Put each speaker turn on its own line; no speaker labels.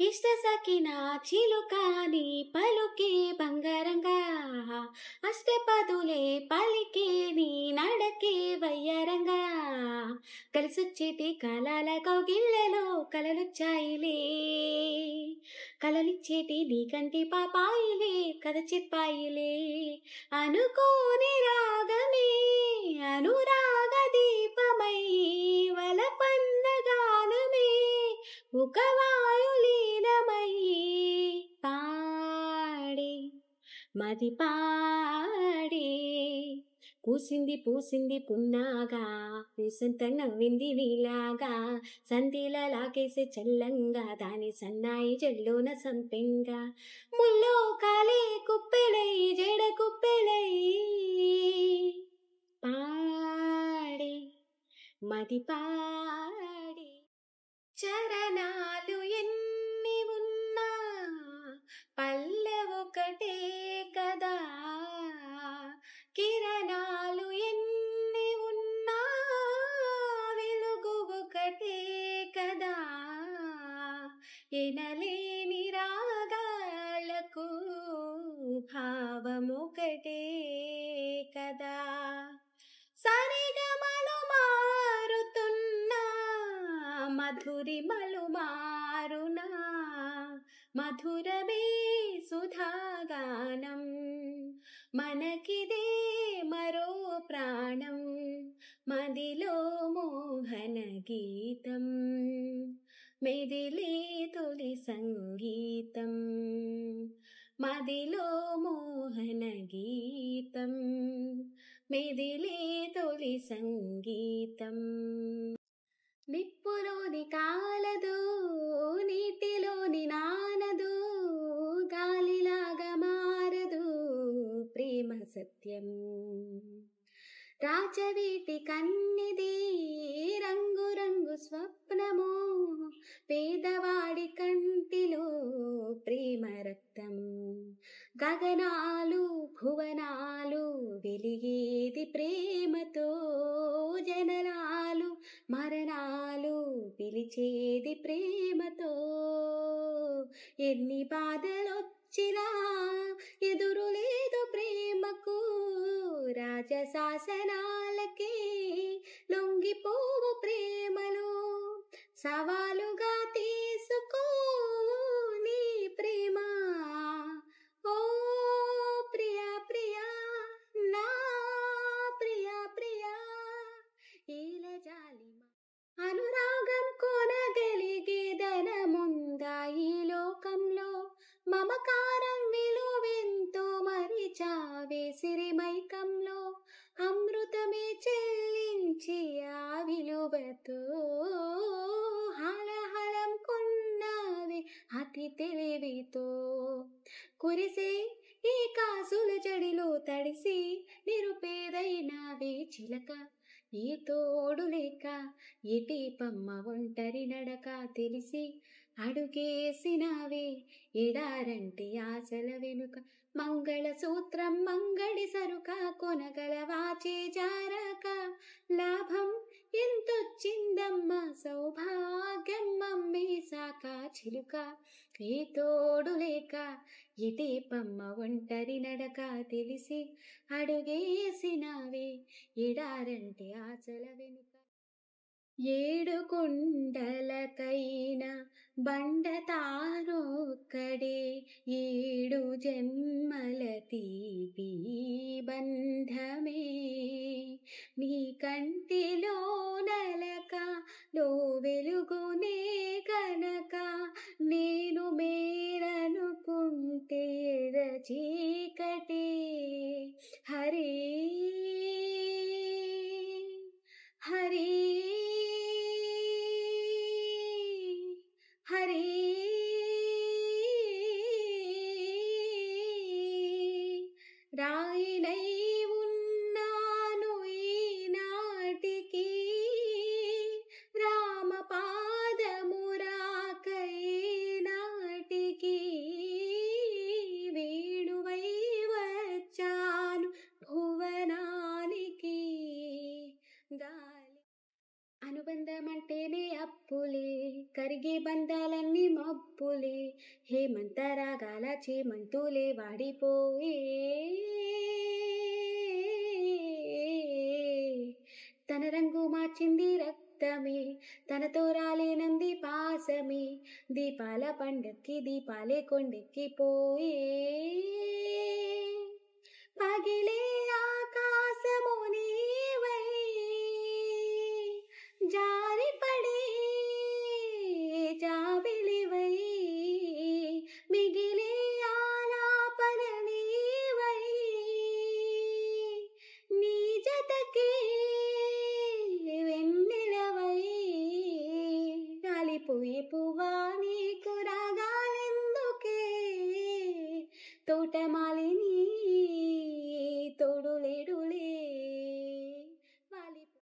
ఇష్ట సఖిన చిలుకాని పలుకే బంగారంగా అష్టపదులే పలికే నీ నడకే వయ్యారంగా కలిసొచ్చేటి కళల కౌగిళ్ళలో కలలొచ్చాయిలే కలలిచ్చేటి నీ కంటి పాపాయిలే కథ చెప్పాయిలే అనుకోని రాగమే అనురాగ దీపమై వలపన్న గానమే ఒక వాయులీనమై పాడే మది పాడే పూసింది పూసింది పున్నాగా పూసంత నవ్వింది నీలాగా సంధిలా లాగేసే చల్లంగా దాని సన్నాయి జల్లోన సంపెంగా ముల్లో కాలే కుప్పెలై జడ కుప్పెలై పాడే మది పాడే చరణాలు ఎన్ని ఉన్నా పల్లవొకటే కదా కిరణాలు ఎన్ని ఉన్నా వెలుగు ఒకటే కదా ఎనలేని రాగాలకు భావమొకటే కదా సరిగమలు మారుతున్నా మధురిమలు మారునా మధురమే సుధాగానం మనకిదే మరో ప్రాణం మదిలో మోహన గీతం మెదిలే తొలి సంగీతం మదిలో మోహన గీతం మెదిలే తొలి సంగీతం నిప్పులోని కాలదు నీటిలోని నానదు గాలిలాగా మారదు ప్రేమ సత్యం రాజవీటి కన్నిది రంగు రంగు స్వప్నము పేదవాడి కంటిలో ప్రేమ రక్తం గగనాలు భువనాలు వెలిగేది ప్రేమతో జననాలు మరణాలు పిలిచేది ప్రేమతో ఎన్ని బాధలొచ్చినా ఎదురు లేదు ప్రేమకు రాజశాసనాలకే లొంగిపోవు ప్రేమలో సవాలుగా తీసుకో నీ ప్రేమ ఓ ప్రియా ప్రియా నా ప్రియా ప్రియా ఈలజాలిమా అనురాగం కొనగలిగే ధనముందా ఈ లోకంలో మమకారం విలువెంతో మరిచావే సిరిమైకంలో అమృతమే చెల్లించి ఆ విలువతో హలహలం కొన్నావే అతి తెలివితో కురిసే ఈ కాసుల జడిలో తడిసి నిరుపేదైనావే చిలక ఈ తోడు లేక ఇటీ పమ్మ ఒంటరి నడక తెలిసి అడుగేసినావే ఎడారంటి ఆశల వెనుక మంగళ సూత్రం మంగడి సరుక కొనగల వాచే జారక లాభం ఎంతొచ్చిందమ్మ సౌభాగ్యం మమ్మీ సాక చిలుక ఈ తోడు లేక ఇటీ పమ్మ ఒంటరి నడక తెలిసి అడుగేసినావే ఎడారంటి ఆశల వెనుక ఏడు కొండలకైనా బండ తారొక్కడే ఏడు జన్మల తీపి బంధమే నీ కంటిలో నలక లో వెలుగునే కనక నేను మేరనుకుంటే చీకటే హరే హరే హరే రాయినై ఉన్నాను ఈనాటికి రామ పాదమురాక మప్పులే హేమంత రాగాల చేమంతులే వాడిపోయే తన రంగు మార్చింది రక్తమే తనతో రాలేనంది పాసమే దీపాల పండక్కి దీపాలే కొండెక్కిపోయే పగిలే ఆకాశము నీవై జారిపడే జాబిలివై మిగిలే ఆలాపన నీవై నీ జతకే వెన్నెలవై కాలిపోయే